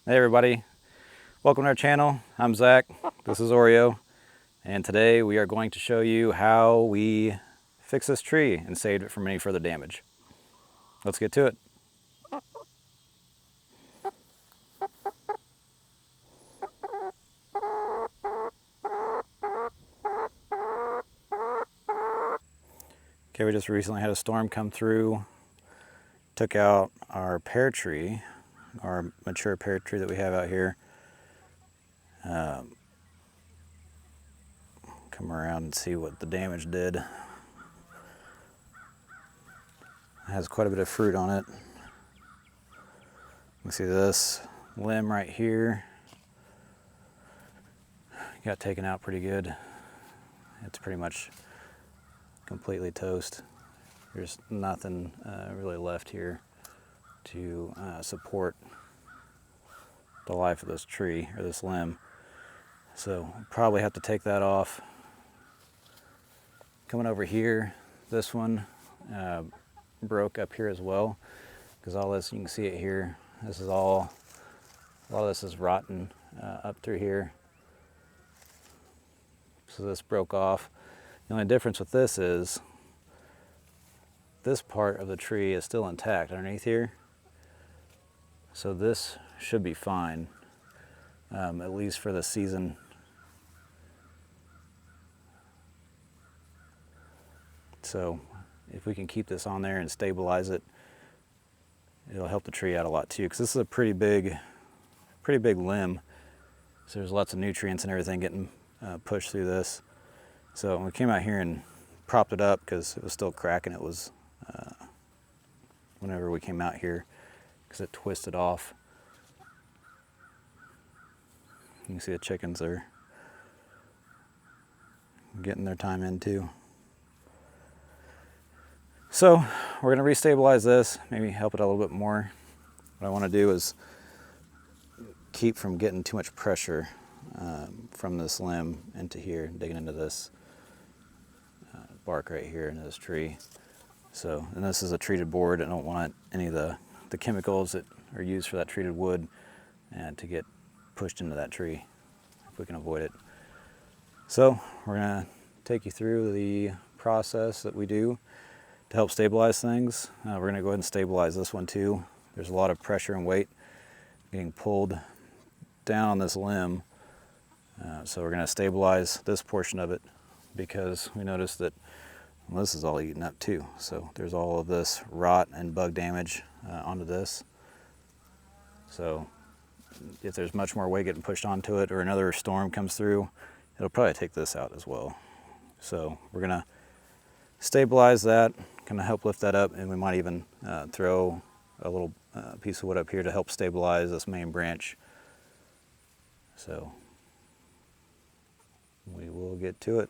Hey everybody, welcome to our channel. I'm Zach, this is Oreo, and today we are going to show you how we fix this tree and saved it from any further damage. Let's get to it. Okay, we just recently had a storm come through, took out our pear tree, our mature pear tree that we have out here. Come around and see what the damage did. It has quite a bit of fruit on it. You can see this limb right here got taken out pretty good. It's pretty much completely toast. There's nothing really left here to support the life of this tree or this limb. So we'll probably have to take that off. Coming over here, this one broke up here as well, because all this, you can see it here, this is all, a lot of this is rotten up through here. So this broke off. The only difference with this is this part of the tree is still intact underneath here. So this should be fine, at least for the season. So if we can keep this on there and stabilize it, it'll help the tree out a lot too, because this is a pretty big limb. So there's lots of nutrients and everything getting pushed through this. So we came out here and propped it up because it was still cracking. It was whenever we came out here, because it twisted off. You can see the chickens are getting their time in too. So we're going to restabilize this, maybe help it a little bit more. What I want to do is keep from getting too much pressure from this limb into here, digging into this bark right here into this tree. So, and this is a treated board. I don't want any of the chemicals that are used for that treated wood to get pushed into that tree if we can avoid it. So we're going to take you through the process that we do to help stabilize things. We're going to go ahead and stabilize this one too. There's a lot of pressure and weight getting pulled down on this limb. So we're going to stabilize this portion of it, because we noticed that, well, this is all eaten up too. So there's all of this rot and bug damage onto this. So if there's much more weight getting pushed onto it or another storm comes through, it'll probably take this out as well. So we're going to stabilize that, kind of help lift that up, and we might even throw a little piece of wood up here to help stabilize this main branch. So we will get to it.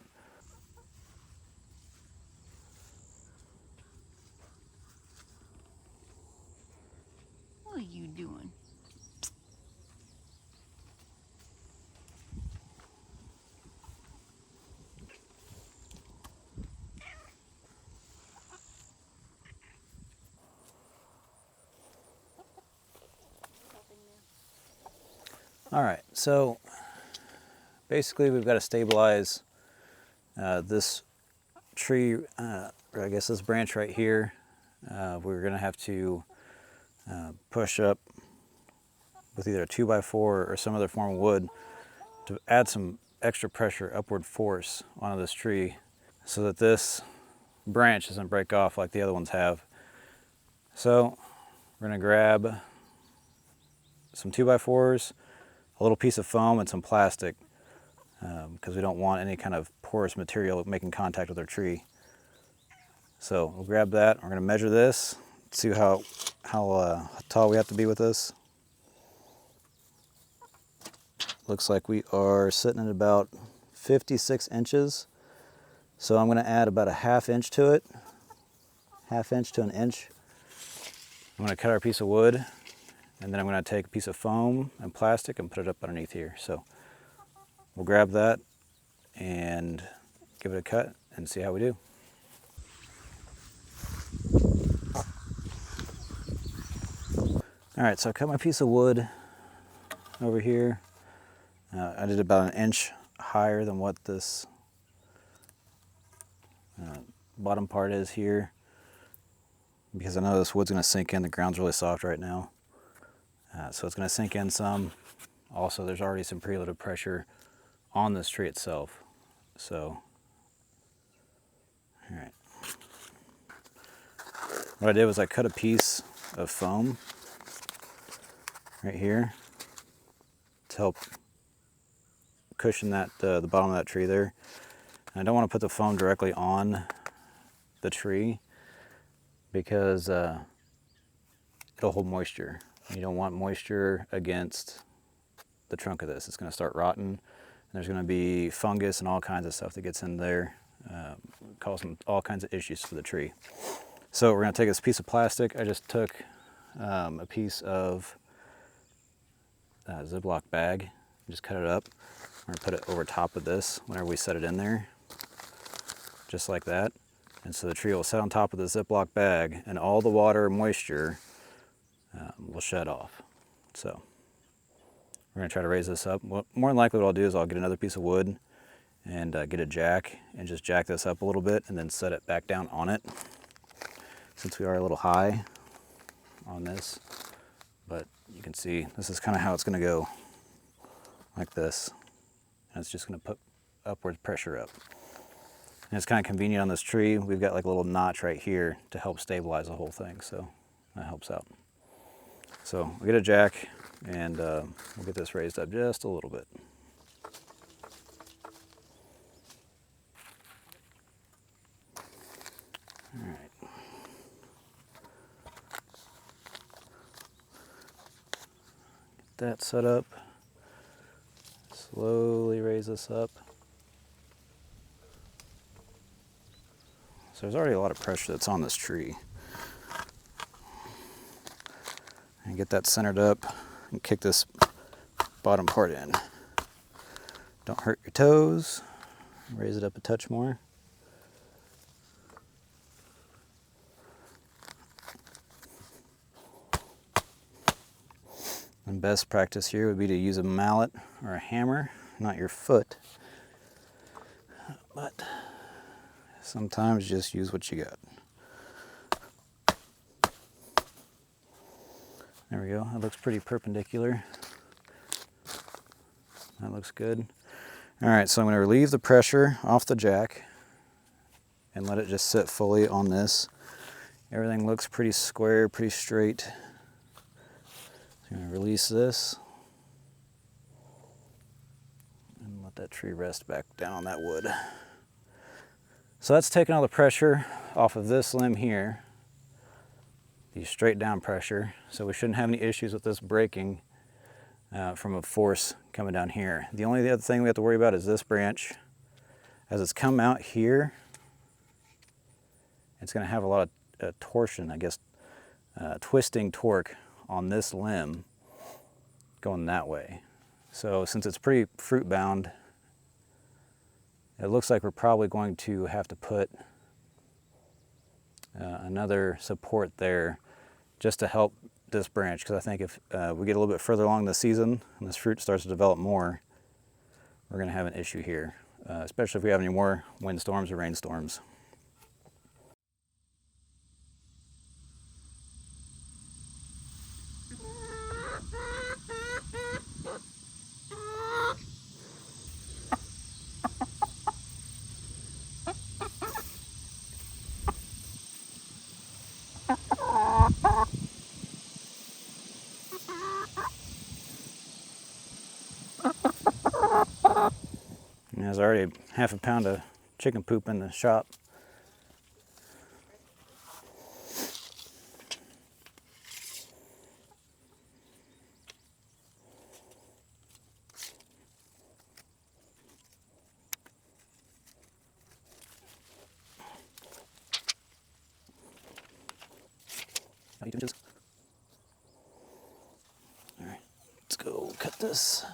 What are you doing? All right, so basically we've got to stabilize this tree, or I guess this branch right here. We're going to have to push up with either a 2x4 or some other form of wood to add some extra pressure, upward force onto this tree, so that this branch doesn't break off like the other ones have. So we're going to grab some 2x4s, a little piece of foam, and some plastic, because we don't want any kind of porous material making contact with our tree. So we'll grab that. We're going to measure this, see how tall we have to be with this. Looks like we are sitting at about 56 inches. So I'm going to add about a 1/2 inch to it, 1/2 inch to 1 inch. I'm going to cut our piece of wood, and then I'm going to take a piece of foam and plastic and put it up underneath here. So we'll grab that and give it a cut and see how we do. All right, so I cut my piece of wood over here. I did about 1 inch higher than what this bottom part is here, because I know this wood's going to sink in. The ground's really soft right now, so it's going to sink in some. Also, there's already some preloaded pressure on this tree itself. So, all right. What I did was I cut a piece of foam right here to help cushion that the bottom of that tree there. And I don't want to put the foam directly on the tree because it'll hold moisture. You don't want moisture against the trunk of this. It's going to start rotting. And there's going to be fungus and all kinds of stuff that gets in there, causing all kinds of issues for the tree. So we're going to take this piece of plastic. I just took a piece of Ziploc bag, just cut it up. We're going to put it over top of this whenever we set it in there, just like that. And so the tree will sit on top of the Ziploc bag, and all the water and moisture will shed off. So we're going to try to raise this up. Well, more than likely what I'll do is I'll get another piece of wood and get a jack and just jack this up a little bit and then set it back down on it, since we are a little high on this. But you can see this is kind of how it's going to go, like this. And it's just going to put upward pressure up. And it's kind of convenient on this tree. We've got like a little notch right here to help stabilize the whole thing, so that helps out. So we'll get a jack and we'll get this raised up just a little bit. All right. Get that set up. Slowly raise this up. So there's already a lot of pressure that's on this tree. And get that centered up and kick this bottom part in. Don't hurt your toes. Raise it up a touch more. And best practice here would be to use a mallet or a hammer, not your foot. But sometimes just use what you got. There we go. That looks pretty perpendicular. That looks good. All right, so I'm going to relieve the pressure off the jack and let it just sit fully on this. Everything looks pretty square, pretty straight. So I'm going to release this and let that tree rest back down on that wood. So that's taking all the pressure off of this limb here, the straight down pressure. So we shouldn't have any issues with this breaking from a force coming down here. The only other thing we have to worry about is this branch. As it's come out here, it's going to have a lot of torsion, I guess, twisting torque on this limb going that way. So since it's pretty fruit bound, it looks like we're probably going to have to put another support there just to help this branch, because I think if we get a little bit further along the season and this fruit starts to develop more, we're going to have an issue here, especially if we have any more windstorms or rainstorms. There's already half a pound of chicken poop in the shop. All right, let's go cut this.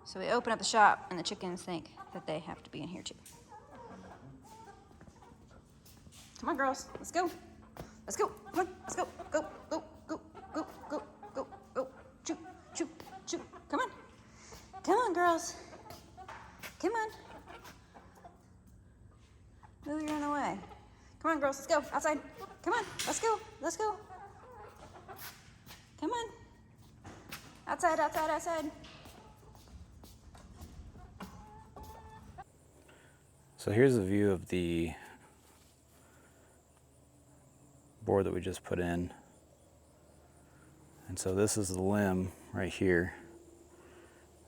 So we open up the shop, and the chickens think that they have to be in here too. Come on, girls. Let's go. Let's go. Come on. Let's go. Go. girls. Come on. Move, you're in the way. Come on, girls, let's go. Outside. Come on, let's go. Let's go. Come on. Outside, outside, outside. So here's a view of the board that we just put in. And so this is the limb right here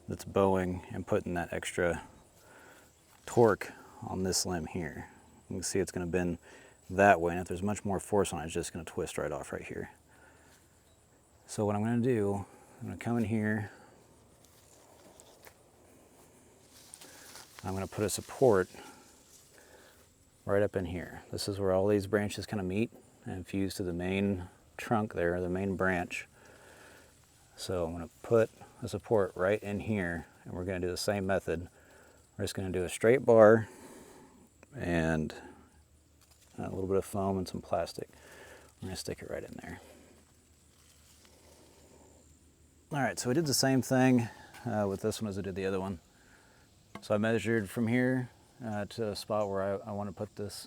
that's bowing and putting that extra torque on this limb here. You can see it's going to bend that way, and if there's much more force on it, it's just going to twist right off right here. So what I'm going to do, I'm going to come in here, I'm going to put a support right up in here. This is where all these branches kind of meet and fuse to the main trunk there, the main branch. So I'm going to put a support right in here, and we're going to do the same method. We're just going to do a straight bar and a little bit of foam and some plastic. We're going to stick it right in there. All right, so we did the same thing with this one as I did the other one. So I measured from here to a spot where I want to put this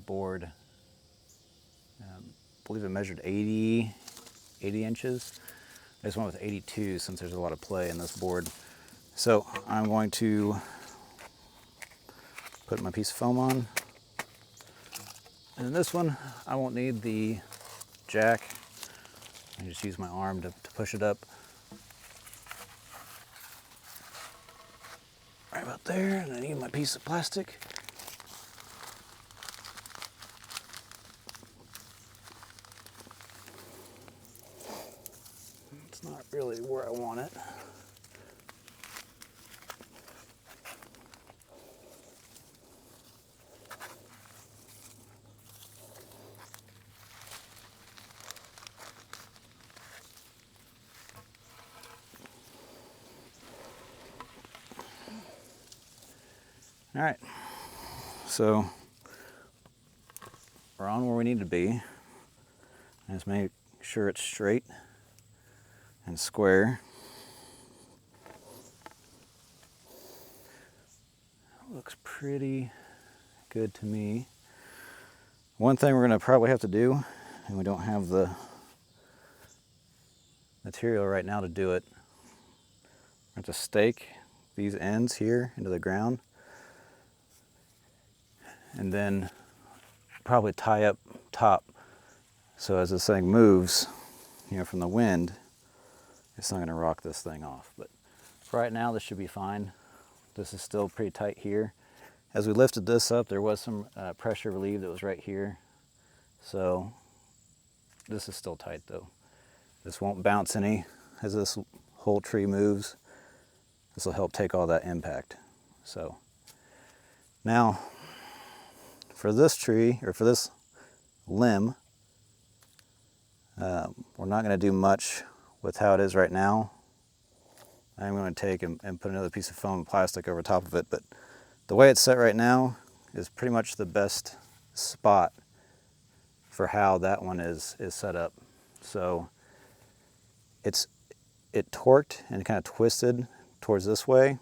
board. I believe it measured 80 inches. I just went with 82 since there's a lot of play in this board. So I'm going to put my piece of foam on. And in this one, I won't need the jack. I just use my arm to push it up. Right about there, and I need my piece of plastic. It's not really where I want it. All right, so we're on where we need to be. Just make sure it's straight and square. Looks pretty good to me. One thing we're gonna probably have to do, and we don't have the material right now to do it, we're going to stake these ends here into the ground, and then probably tie up top, so as this thing moves, you know, from the wind, it's not going to rock this thing off. But for right now, this should be fine. This is still pretty tight here. As we lifted this up, there was some pressure relief that was right here, so this is still tight though. This won't bounce any as this whole tree moves. This will help take all that impact. So now, for this tree, or for this limb, we're not going to do much with how it is right now. I'm going to take and put another piece of foam and plastic over top of it, but the way it's set right now is pretty much the best spot for how that one is set up. So it torqued and kind of twisted towards this way,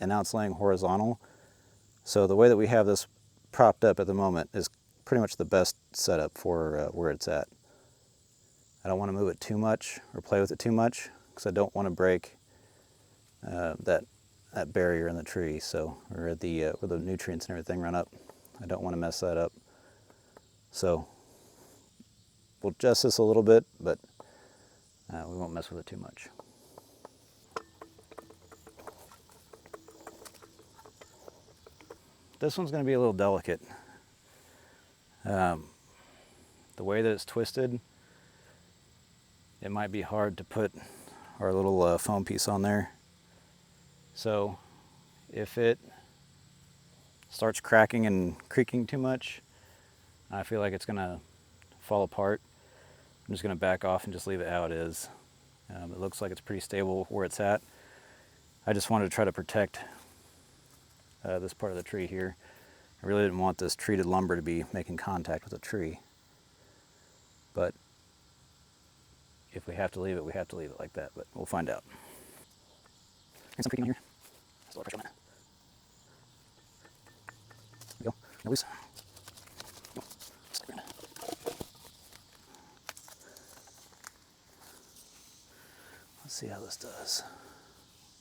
and now it's laying horizontal. So the way that we have this propped up at the moment is pretty much the best setup for where it's at. I don't want to move it too much or play with it too much because I don't want to break that barrier in the tree, so where the nutrients and everything run up. I don't want to mess that up. So we'll adjust this a little bit, but we won't mess with it too much. This one's going to be a little delicate. The way that it's twisted, it might be hard to put our little foam piece on there. So if it starts cracking and creaking too much, I feel like it's going to fall apart. I'm just going to back off and just leave it how it is. It looks like it's pretty stable where it's at. I just wanted to try to protect this part of the tree here. I really didn't want this treated lumber to be making contact with the tree. But if we have to leave it, we have to leave it like that, but we'll find out. Get some creaking on here. There's a lot of pressure on that. There we go. No loose. Oh, stick around. Let's see how this does.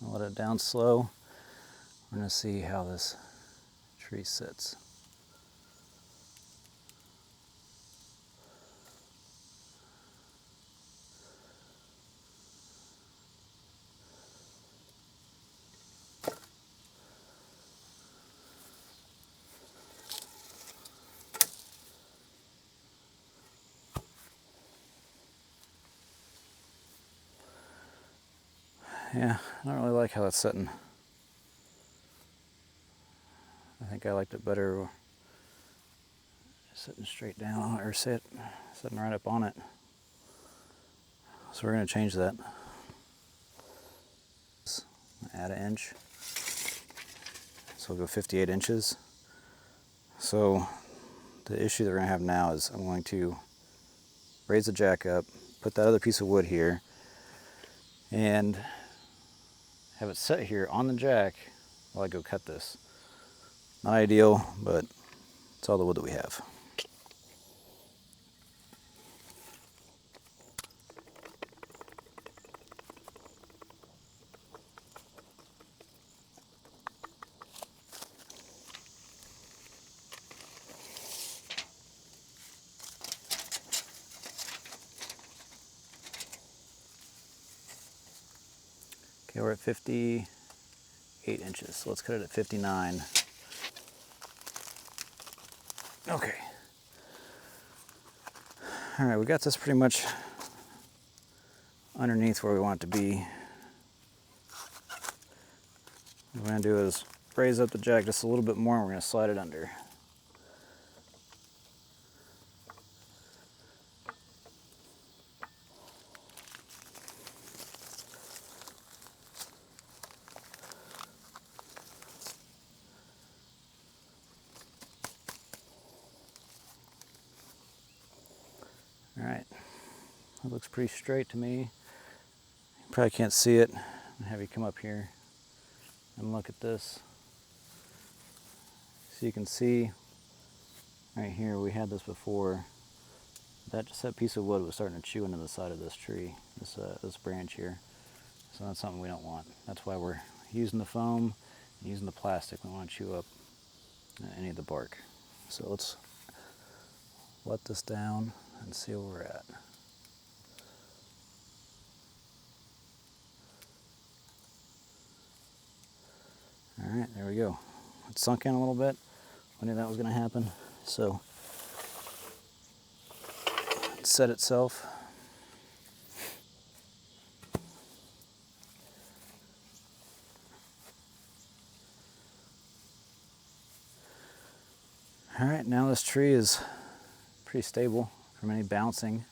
I'll let it down slow. We're going to see how this tree sits. Yeah, I don't really like how that's sitting. I think I liked it better sitting straight down, or sitting right up on it. So we're going to change that. Add an inch. So we'll go 58 inches. So the issue that we're going to have now is I'm going to raise the jack up, put that other piece of wood here, and have it set here on the jack while I go cut this. Not ideal, but it's all the wood that we have. Okay, we're at 58 inches, so let's cut it at 59. Okay. All right, we got this pretty much underneath where we want it to be. What we're going to do is raise up the jack just a little bit more, and we're going to slide it under. All right, that looks pretty straight to me. You probably can't see it. I'll have you come up here and look at this. So you can see right here, we had this before. That piece of wood was starting to chew into the side of this tree, this branch here. So that's something we don't want. That's why we're using the foam and using the plastic. We want to chew up any of the bark. So let's let this down and see where we're at. All right, there we go. It sunk in a little bit. I knew that was going to happen. So it set itself. All right, now this tree is pretty stable from any bouncing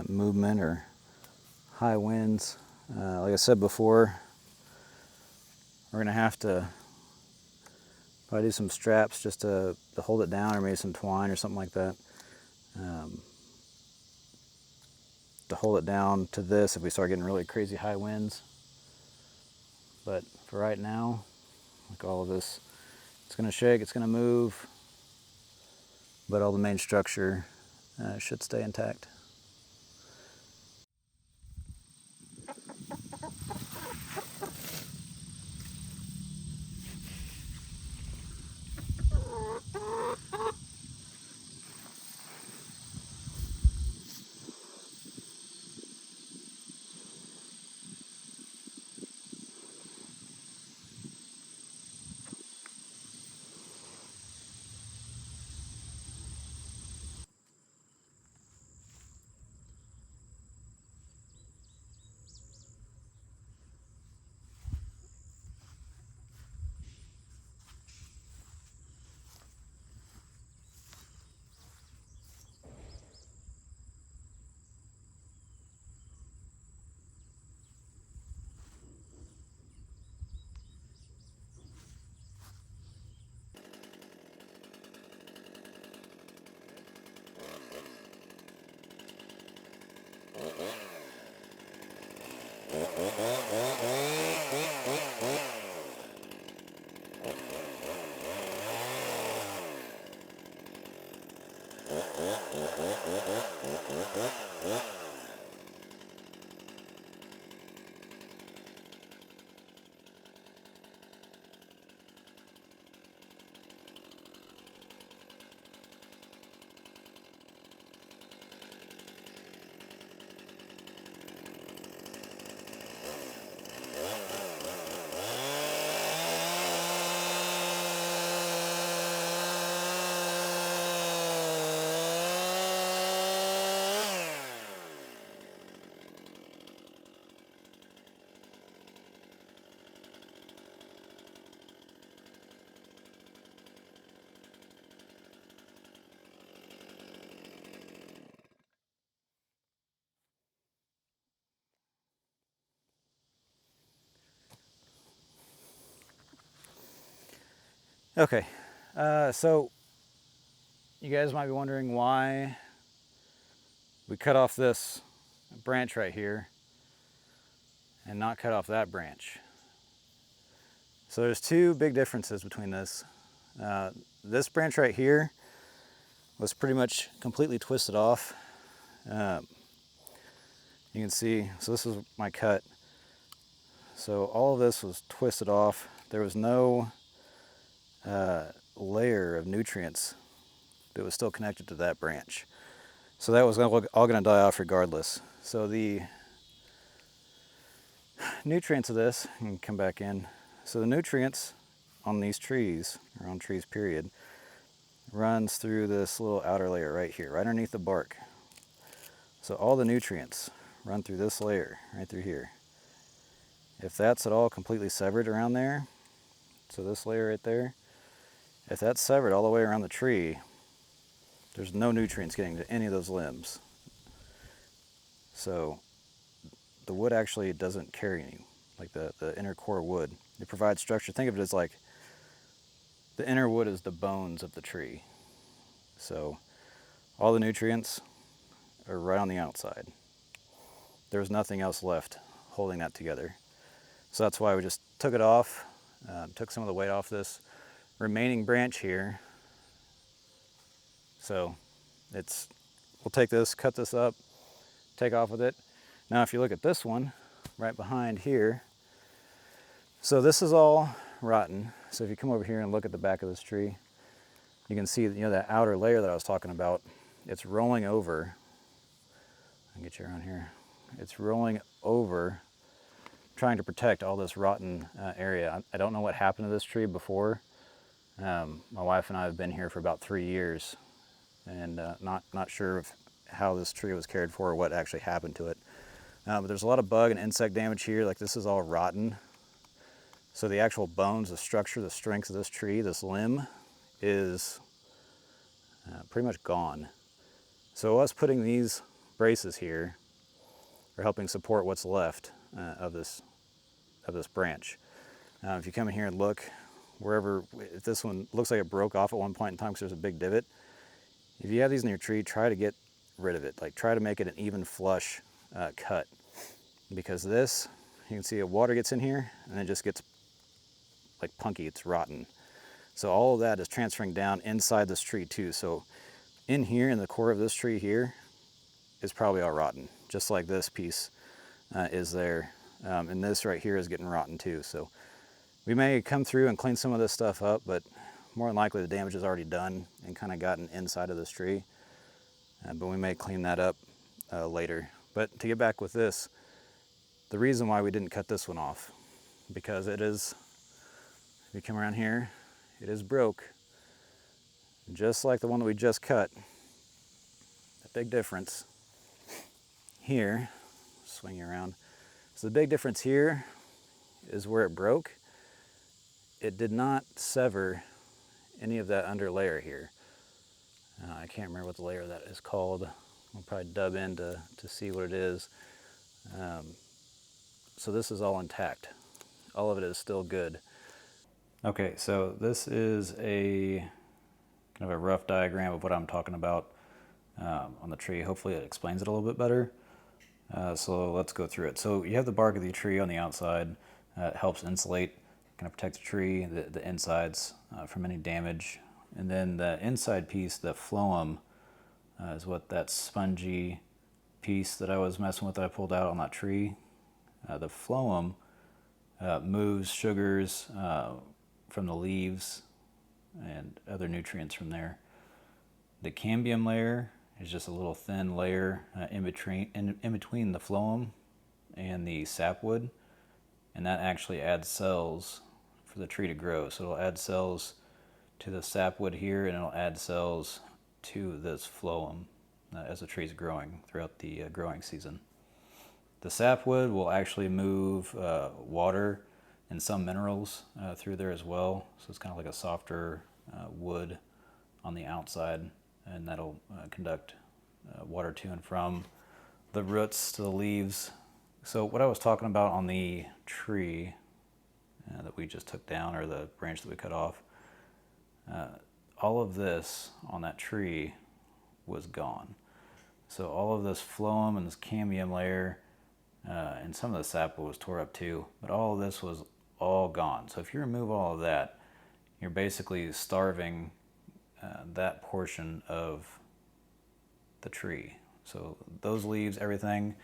movement or high winds. Like I said before, we're gonna have to probably do some straps just to hold it down, or maybe some twine or something like that, to hold it down to this if we start getting really crazy high winds. But for right now, like all of this, it's gonna shake, it's gonna move, but all the main structure should stay intact. Okay, so you guys might be wondering why we cut off this branch right here and not cut off that branch. So there's two big differences between this. This branch right here was pretty much completely twisted off. You can see, so this is my cut. So all of this was twisted off. There was no layer of nutrients that was still connected to that branch. So that was all going to die off regardless. So the nutrients of this, you can come back in. So the nutrients on these trees, or on trees period, runs through this little outer layer right here, right underneath the bark. So all the nutrients run through this layer, right through here. If that's at all completely severed around there, so this layer right there, if that's severed all the way around the tree, there's no nutrients getting to any of those limbs. So the wood actually doesn't carry any, like the inner core wood. It provides structure. Think of it as like the inner wood is the bones of the tree. So all the nutrients are right on the outside. There's nothing else left holding that together. So that's why we just took it off, took some of the weight off this remaining branch here. So we'll take this, cut this up, take off with it. Now if you look at this one right behind here, so this is all rotten. So if you come over here and look at the back of this tree, you can see, that outer layer that I was talking about, it's rolling over. I'll get you around here. It's rolling over, trying to protect all this rotten area. I don't know what happened to this tree before. My wife and I have been here for about 3 years, and not sure of how this tree was cared for or what actually happened to it. But there's a lot of bug and insect damage here. Like, this is all rotten. So the actual bones, the structure, the strength of this tree, this limb, is pretty much gone. So us putting these braces here are helping support what's left of this branch. If you come in here and look, if this one looks like it broke off at one point in time because there's a big divot, if you have these in your tree, try to get rid of it. Like, try to make it an even flush cut, because this, you can see water gets in here and it just gets like punky, it's rotten. So all of that is transferring down inside this tree too. So in here, in the core of this tree here, is probably all rotten, just like this piece is there. And this right here is getting rotten too. So we may come through and clean some of this stuff up, but more than likely the damage is already done and kind of gotten inside of this tree. But we may clean that up later. But to get back with this, the reason why we didn't cut this one off, because it is, if you come around here, it is broke, just like the one that we just cut. The big difference here, swing you around. So the big difference here is where it broke. It did not sever any of that under layer here. I can't remember what the layer that is called. We'll probably dub in to see what it is. So this is all intact. All of it is still good. Okay, so this is a kind of a rough diagram of what I'm talking about on the tree. Hopefully it explains it a little bit better. So let's go through it. So you have the bark of the tree on the outside. It helps insulate, kind of protect the tree, the insides from any damage. And then the inside piece, the phloem, is what that spongy piece that I was messing with that I pulled out on that tree. The phloem moves sugars from the leaves and other nutrients from there. The cambium layer is just a little thin layer in between the phloem and the sapwood, and that actually adds cells for the tree to grow. So it'll add cells to the sapwood here, and it'll add cells to this phloem as the tree's growing throughout the growing season. The sapwood will actually move water and some minerals through there as well. So it's kind of like a softer wood on the outside, and that'll conduct water to and from the roots to the leaves. So what I was talking about on the tree that we just took down, or the branch that we cut off, all of this on that tree was gone. So all of this phloem and this cambium layer, and some of the sapwood was tore up too, but all of this was all gone. So if you remove all of that, you're basically starving that portion of the tree. So those leaves, everything,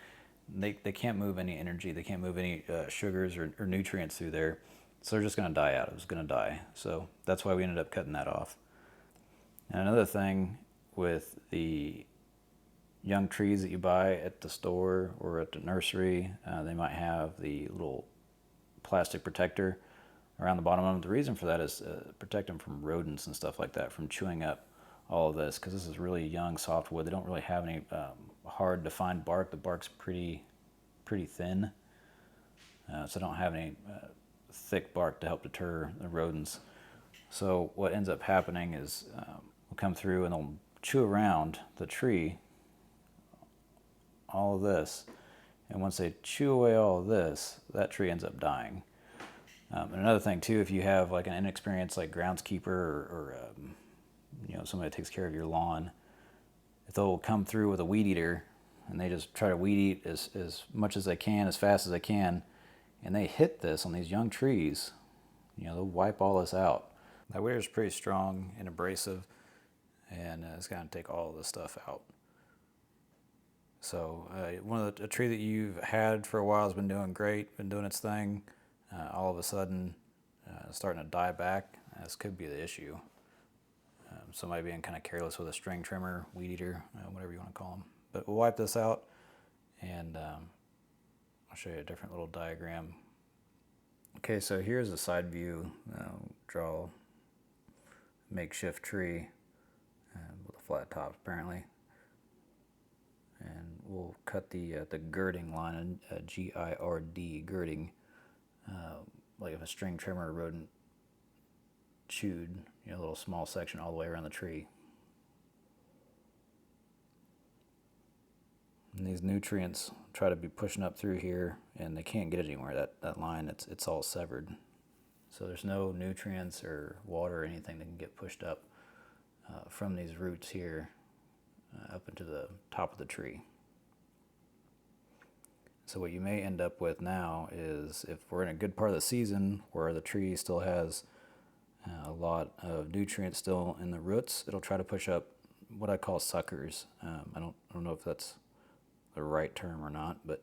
they can't move any energy, they can't move any sugars or nutrients through there. So they're just going to die out. It was going to die. So that's why we ended up cutting that off. And another thing with the young trees that you buy at the store or at the nursery, they might have the little plastic protector around the bottom of them. The reason for that is protect them from rodents and stuff like that, from chewing up all of this, because this is really young softwood. They don't really have any hard defined bark. The bark's pretty thin, so they don't have any thick bark to help deter the rodents. So what ends up happening is they'll come through and they'll chew around the tree, all of this, and once they chew away all of this, that tree ends up dying. And another thing too, if you have like an inexperienced like groundskeeper or somebody that takes care of your lawn, if they'll come through with a weed eater and they just try to weed eat as much as they can, as fast as they can, and they hit this on these young trees, they'll wipe all this out. That weed is pretty strong and abrasive, and it's going to take all of this stuff out. So a tree that you've had for a while has been doing great, been doing its thing. All of a sudden, starting to die back. This could be the issue. Somebody being kind of careless with a string trimmer, weed eater, whatever you want to call them. But we'll wipe this out, and I'll show you a different little diagram. Okay, so here's a side view. Draw a makeshift tree with a flat top, apparently. And we'll cut the girding line, G-I-R-D, girding, like if a string trimmer rodent chewed, a little small section all the way around the tree. And these nutrients try to be pushing up through here, and they can't get it anywhere. That line, it's all severed. So there's no nutrients or water or anything that can get pushed up from these roots here up into the top of the tree. So what you may end up with now is, if we're in a good part of the season where the tree still has a lot of nutrients still in the roots, it'll try to push up what I call suckers. I don't know if that's the right term or not, but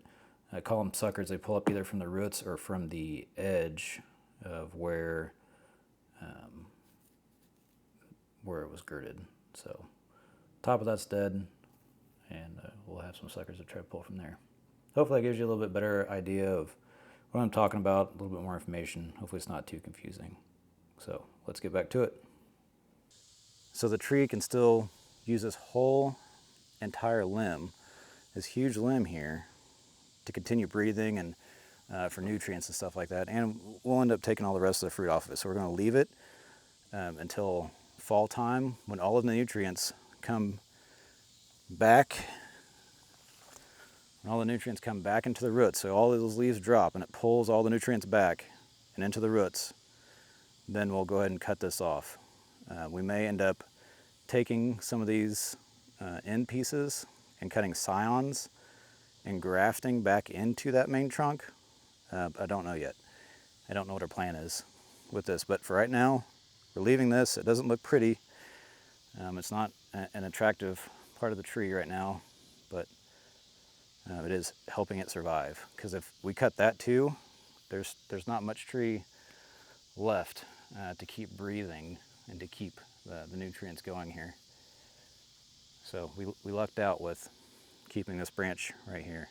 I call them suckers. They pull up either from the roots or from the edge of where it was girded. So top of that's dead, and we'll have some suckers to try to pull from there. Hopefully that gives you a little bit better idea of what I'm talking about, a little bit more information. Hopefully it's not too confusing. So let's get back to it. So the tree can still use this whole entire limb, this huge limb here, to continue breathing and for nutrients and stuff like that. And we'll end up taking all the rest of the fruit off of it. So we're going to leave it until fall time, when all of the nutrients come back. When all the nutrients come back into the roots, so all of those leaves drop and it pulls all the nutrients back and into the roots, then we'll go ahead and cut this off. We may end up taking some of these end pieces and cutting scions and grafting back into that main trunk. I don't know yet. I don't know what our plan is with this, but for right now, we're leaving this. It doesn't look pretty. It's not an attractive part of the tree right now, but it is helping it survive. Because if we cut that too, there's not much tree left to keep breathing and to keep the nutrients going here. So we lucked out with keeping this branch right here.